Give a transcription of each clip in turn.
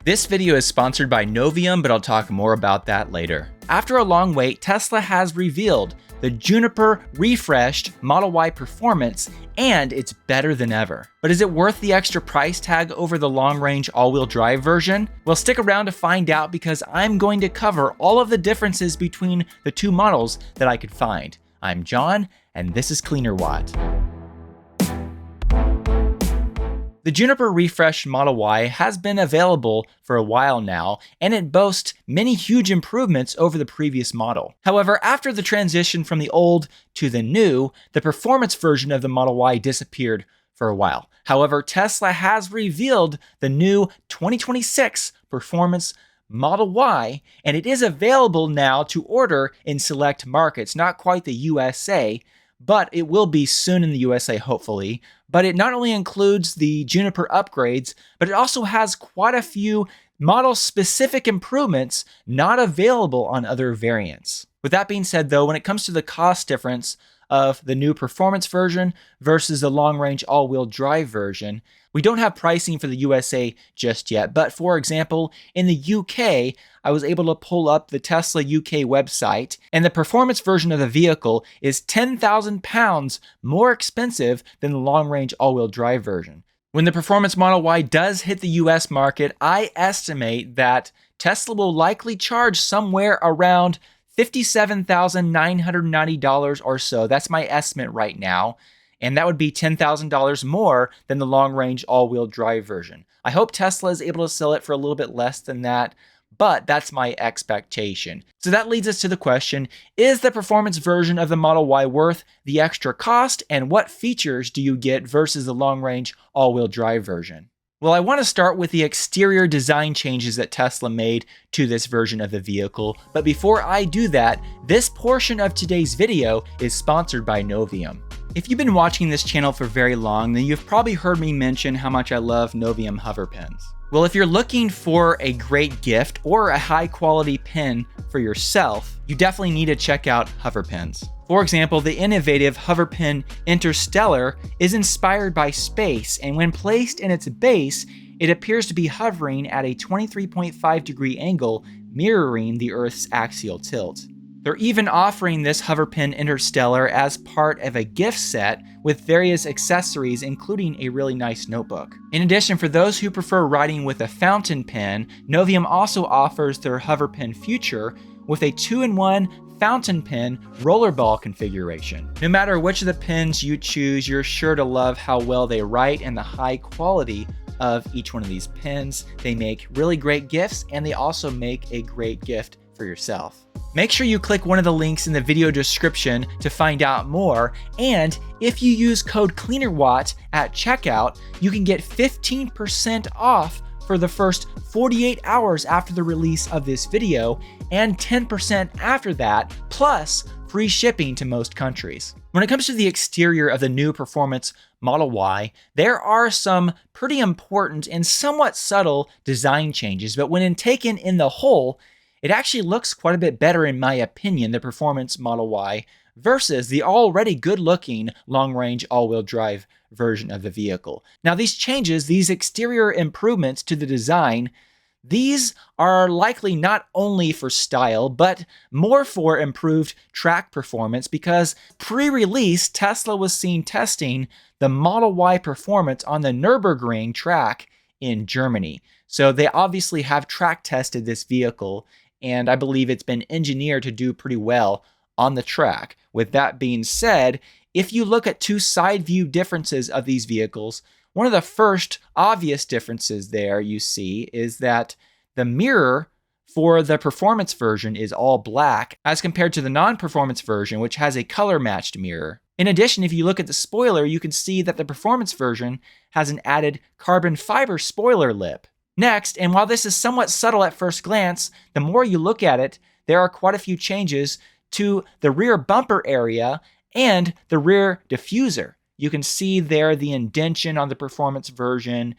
This video is sponsored by Novium, but I'll talk more about that later. After a long wait, Tesla has revealed the Juniper refreshed Model Y performance, and it's better than ever. But is it worth the extra price tag over the Long Range all-wheel drive version? Well, stick around to find out because I'm going to cover all of the differences between the two models that I could find. I'm John, and this is Cleanerwatt. The Juniper refreshed Model Y has been available for a while now, and it boasts many huge improvements over the previous model. However, after the transition from the old to the new, the performance version of the Model Y disappeared for a while. However, Tesla has revealed the new 2026 performance Model Y, and it is available now to order in select markets, not quite the USA, but it will be soon in the USA, hopefully. But it not only includes the Juniper upgrades, but it also has quite a few model-specific improvements not available on other variants. With that being said, though, when it comes to the cost difference of the new performance version versus the long-range all-wheel drive version, we don't have pricing for the USA just yet, but for example, in the UK, I was able to pull up the Tesla UK website, and the performance version of the vehicle is £10,000 more expensive than the long-range all-wheel drive version. When the performance Model Y does hit the US market, I estimate that Tesla will likely charge somewhere around $57,990 or so. That's my estimate right now. And that would be $10,000 more than the long-range all-wheel drive version. I hope Tesla is able to sell it for a little bit less than that, but that's my expectation. So that leads us to the question, is the performance version of the Model Y worth the extra cost, and what features do you get versus the long-range all-wheel drive version? Well, I want to start with the exterior design changes that Tesla made to this version of the vehicle, but before I do that, this portion of today's video is sponsored by Novium. If you've been watching this channel for very long, then you've probably heard me mention how much I love Novium hover pens. Well, if you're looking for a great gift or a high quality pen for yourself, you definitely need to check out hover pens. For example, the innovative hover pen Interstellar is inspired by space, and when placed in its base, it appears to be hovering at a 23.5 degree angle, mirroring the Earth's axial tilt. They're even offering this hover pen Interstellar as part of a gift set with various accessories, including a really nice notebook. In addition, for those who prefer writing with a fountain pen, Novium also offers their hover pen Future with a 2-in-1 fountain pen rollerball configuration. No matter which of the pens you choose, you're sure to love how well they write and the high quality of each one of these pens. They make really great gifts, and they also make a great gift for yourself. Make sure you click one of the links in the video description to find out more, and if you use code Cleanerwatt at checkout, you can get 15% off for the first 48 hours after the release of this video, and 10% after that, plus free shipping to most countries. When it comes to the exterior of the new performance Model Y, there are some pretty important and somewhat subtle design changes, but when taken in the whole, it actually looks quite a bit better, in my opinion, the performance Model Y versus the already good-looking long-range all-wheel drive version of the vehicle. Now, these changes, these exterior improvements to the design, these are likely not only for style, but more for improved track performance, because pre-release, Tesla was seen testing the Model Y performance on the Nürburgring track in Germany. So they obviously have track tested this vehicle, and I believe it's been engineered to do pretty well on the track. With that being said, if you look at two side view differences of these vehicles, one of the first obvious differences there you see is that the mirror for the performance version is all black as compared to the non-performance version, which has a color matched mirror. In addition, if you look at the spoiler, you can see that the performance version has an added carbon fiber spoiler lip. Next, and while this is somewhat subtle at first glance, the more you look at it, there are quite a few changes to the rear bumper area and the rear diffuser. You can see there the indentation on the performance version,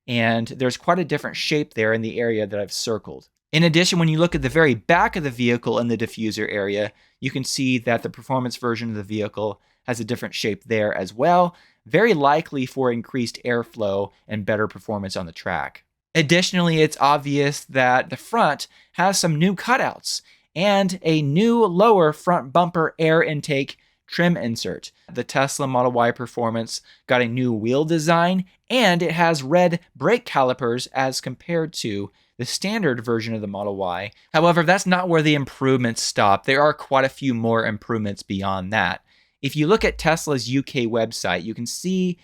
and there's quite a different shape there in the area that I've circled. In addition, when you look at the very back of the vehicle in the diffuser area, you can see that the performance version of the vehicle has a different shape there as well, very likely for increased airflow and better performance on the track. Additionally, it's obvious that the front has some new cutouts and a new lower front bumper air intake trim insert. The Tesla Model Y Performance got a new wheel design, and it has red brake calipers as compared to the standard version of the Model Y. However, that's not where the improvements stop. There are quite a few more improvements beyond that. If you look at Tesla's UK website, you can see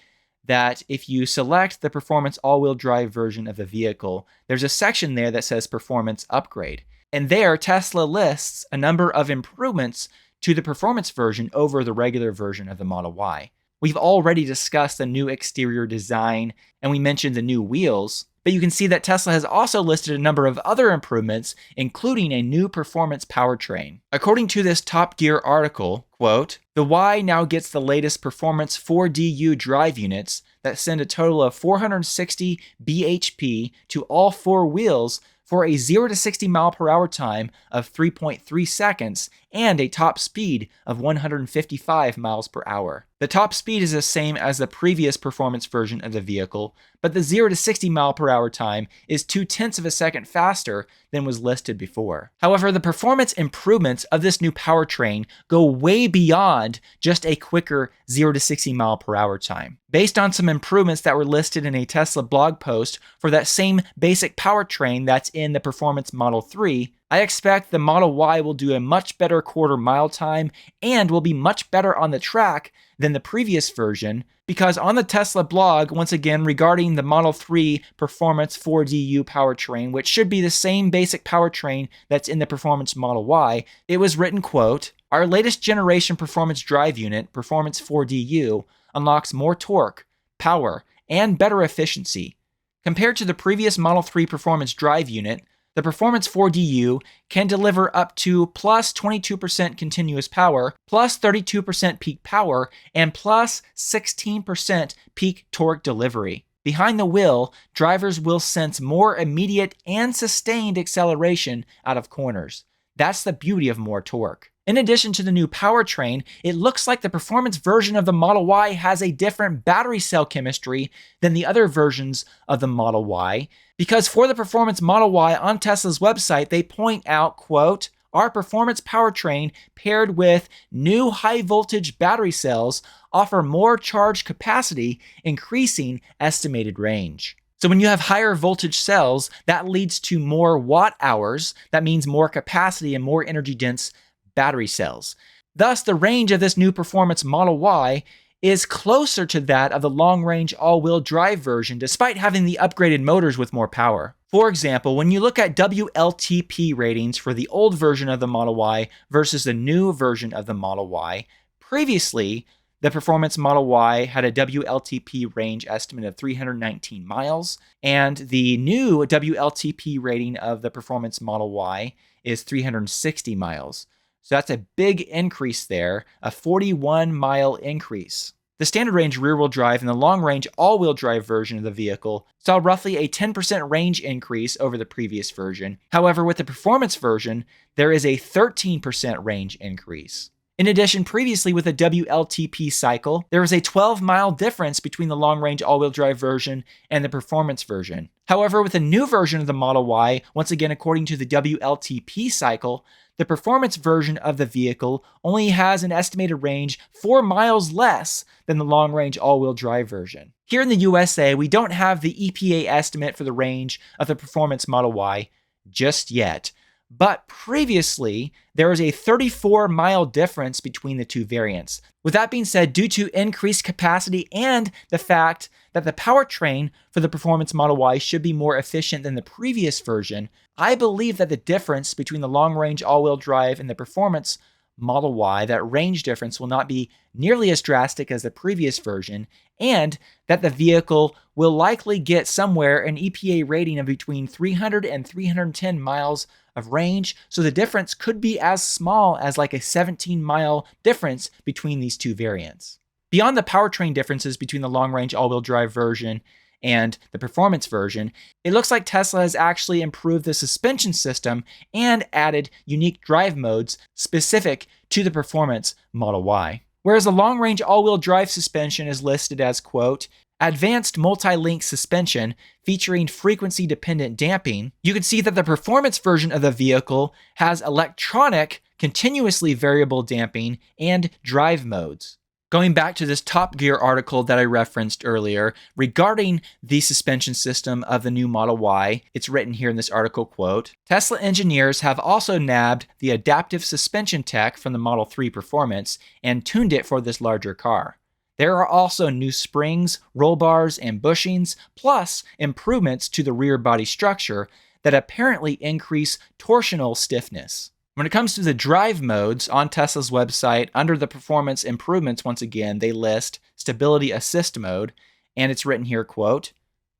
that if you select the Performance all-wheel drive version of the vehicle, there's a section there that says Performance Upgrade. And there, Tesla lists a number of improvements to the performance version over the regular version of the Model Y. We've already discussed the new exterior design, and we mentioned the new wheels, but you can see that Tesla has also listed a number of other improvements, including a new performance powertrain. According to this Top Gear article, quote, "The Y now gets the latest performance 4DU drive units that send a total of 460 bhp to all four wheels for a 0 to 60 mile per hour time of 3.3 seconds and a top speed of 155 miles per hour. The top speed is the same as the previous performance version of the vehicle, but the 0 to 60 mile per hour time is 0.2 of a second faster than was listed before. However, the performance improvements of this new powertrain go way beyond just a quicker 0 to 60 mile per hour time. Based on some improvements that were listed in a Tesla blog post for that same basic powertrain that's in the Performance Model 3, I expect the Model Y will do a much better quarter mile time and will be much better on the track than the previous version, because on the Tesla blog, once again, regarding the Model 3 Performance 4DU powertrain, which should be the same basic powertrain that's in the Performance Model Y, it was written, quote, "Our latest generation performance drive unit, Performance 4DU, unlocks more torque, power, and better efficiency. Compared to the previous Model 3 performance drive unit, the Performance 4DU can deliver up to plus 22% continuous power, plus 32% peak power, and plus 16% peak torque delivery. Behind the wheel, drivers will sense more immediate and sustained acceleration out of corners. That's the beauty of more torque." In addition to the new powertrain, it looks like the performance version of the Model Y has a different battery cell chemistry than the other versions of the Model Y, because for the Performance Model Y on Tesla's website, they point out, quote, "Our performance powertrain paired with new high voltage battery cells offer more charge capacity, increasing estimated range." So when you have higher voltage cells, that leads to more watt hours. That means more capacity and more energy dense battery cells. Thus, the range of this new Performance Model Y is closer to that of the Long Range all-wheel drive version, despite having the upgraded motors with more power. For example, when you look at WLTP ratings for the old version of the Model Y versus the new version of the Model Y, previously, the Performance Model Y had a WLTP range estimate of 319 miles, and the new WLTP rating of the Performance Model Y is 360 miles. So that's a big increase there, a 41-mile increase. The standard range rear-wheel drive and the long-range all-wheel drive version of the vehicle saw roughly a 10% range increase over the previous version. However, with the performance version, there is a 13% range increase. In addition, previously with the WLTP cycle, there was a 12-mile difference between the long-range all-wheel drive version and the performance version. However, with the new version of the Model Y, once again according to the WLTP cycle, the performance version of the vehicle only has an estimated range 4 miles less than the long-range all-wheel drive version. Here in the USA, we don't have the EPA estimate for the range of the Performance Model Y just yet. But previously, there was a 34-mile difference between the two variants. With that being said, due to increased capacity and the fact that the powertrain for the Performance Model Y should be more efficient than the previous version, I believe that the difference between the long-range all-wheel drive and the Performance Model Y, that range difference will not be nearly as drastic as the previous version, and that the vehicle will likely get somewhere an EPA rating of between 300 and 310 miles of range, so the difference could be as small as like a 17-mile difference between these two variants. Beyond the powertrain differences between the long-range all-wheel drive version and the performance version, it looks like Tesla has actually improved the suspension system and added unique drive modes specific to the Performance Model Y. Whereas the long-range all-wheel drive suspension is listed as, quote, advanced multi-link suspension featuring frequency-dependent damping, you can see that the performance version of the vehicle has electronic, continuously variable damping and drive modes. Going back to this Top Gear article that I referenced earlier regarding the suspension system of the new Model Y, it's written here in this article, quote, Tesla engineers have also nabbed the adaptive suspension tech from the Model 3 Performance and tuned it for this larger car. There are also new springs, roll bars, and bushings, plus improvements to the rear body structure that apparently increase torsional stiffness. When it comes to the drive modes on Tesla's website, under the performance improvements, once again, they list stability assist mode, and it's written here, quote,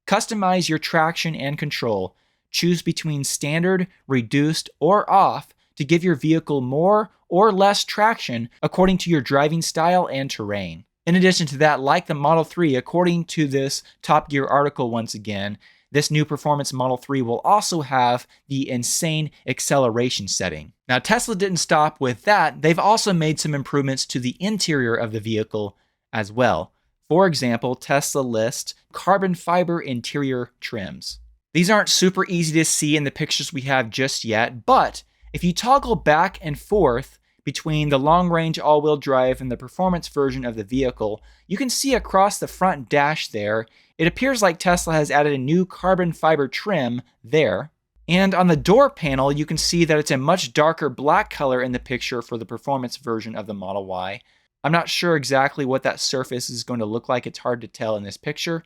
customize your traction and control. Choose between standard, reduced, or off to give your vehicle more or less traction according to your driving style and terrain. In addition to that, like the Model 3, according to this Top Gear article once again, this new performance Model 3 will also have the insane acceleration setting. Now, Tesla didn't stop with that. They've also made some improvements to the interior of the vehicle as well. For example, Tesla lists carbon fiber interior trims. These aren't super easy to see in the pictures we have just yet, but if you toggle back and forth between the Long Range all-wheel drive and the performance version of the vehicle, you can see across the front dash there, it appears like Tesla has added a new carbon fiber trim there. And on the door panel, you can see that it's a much darker black color in the picture for the performance version of the Model Y. I'm not sure exactly what that surface is going to look like. It's hard to tell in this picture,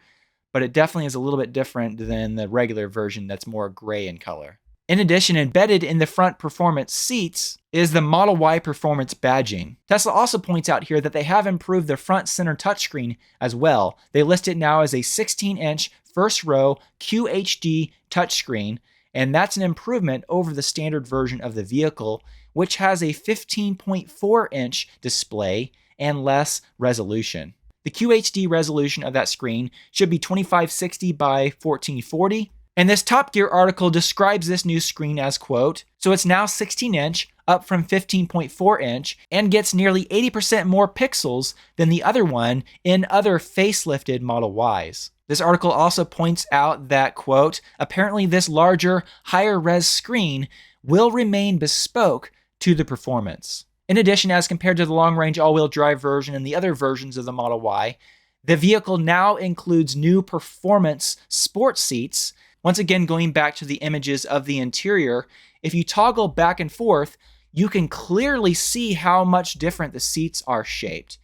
but it definitely is a little bit different than the regular version that's more gray in color. In addition, embedded in the front performance seats is the Model Y performance badging. Tesla also points out here that they have improved the front center touchscreen as well. They list it now as a 16-inch first row QHD touchscreen, and that's an improvement over the standard version of the vehicle, which has a 15.4-inch display and less resolution. The QHD resolution of that screen should be 2560 by 1440. And this Top Gear article describes this new screen as, quote, so it's now 16-inch, up from 15.4-inch, and gets nearly 80% more pixels than the other one in other facelifted Model Ys. This article also points out that, quote, apparently this larger, higher-res screen will remain bespoke to the performance. In addition, as compared to the long-range all-wheel drive version and the other versions of the Model Y, the vehicle now includes new performance sports seats. Once again, going back to the images of the interior, if you toggle back and forth, you can clearly see how much different the seats are shaped.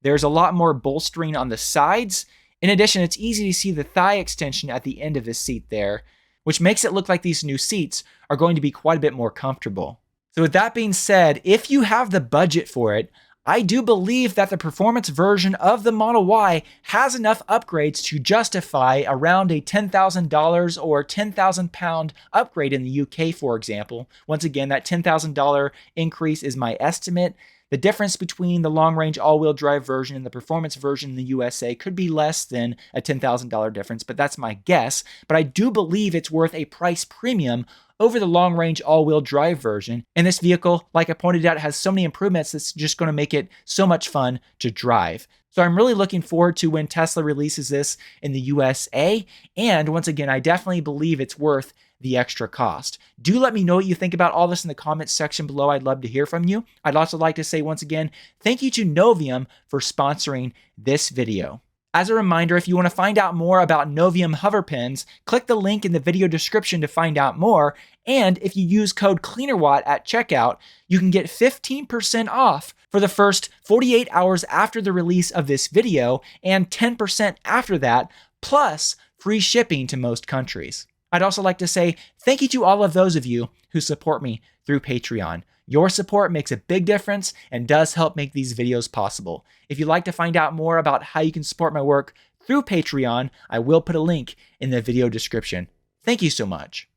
There's a lot more bolstering on the sides. In addition, it's easy to see the thigh extension at the end of the seat there, which makes it look like these new seats are going to be quite a bit more comfortable. So with that being said, if you have the budget for it, I do believe that the performance version of the Model Y has enough upgrades to justify around a $10,000 or 10,000 pound upgrade in the UK, for example. Once again, that $10,000 increase is my estimate. The difference between the long-range all-wheel drive version and the performance version in the USA could be less than a $10,000 difference, but that's my guess. But I do believe it's worth a price premium over the long-range all-wheel drive version. And this vehicle, like I pointed out, has so many improvements that's just going to make it so much fun to drive. So I'm really looking forward to when Tesla releases this in the USA. And once again, I definitely believe it's worth the extra cost. Do let me know what you think about all this in the comments section below. I'd love to hear from you. I'd also like to say once again, thank you to Novium for sponsoring this video. As a reminder, if you want to find out more about Novium hover pins, click the link in the video description to find out more. And if you use code Cleanerwatt at checkout, you can get 15% off for the first 48 hours after the release of this video and 10% after that, plus free shipping to most countries. I'd also like to say thank you to all of those of you who support me through Patreon. Your support makes a big difference and does help make these videos possible. If you'd like to find out more about how you can support my work through Patreon, I will put a link in the video description. Thank you so much.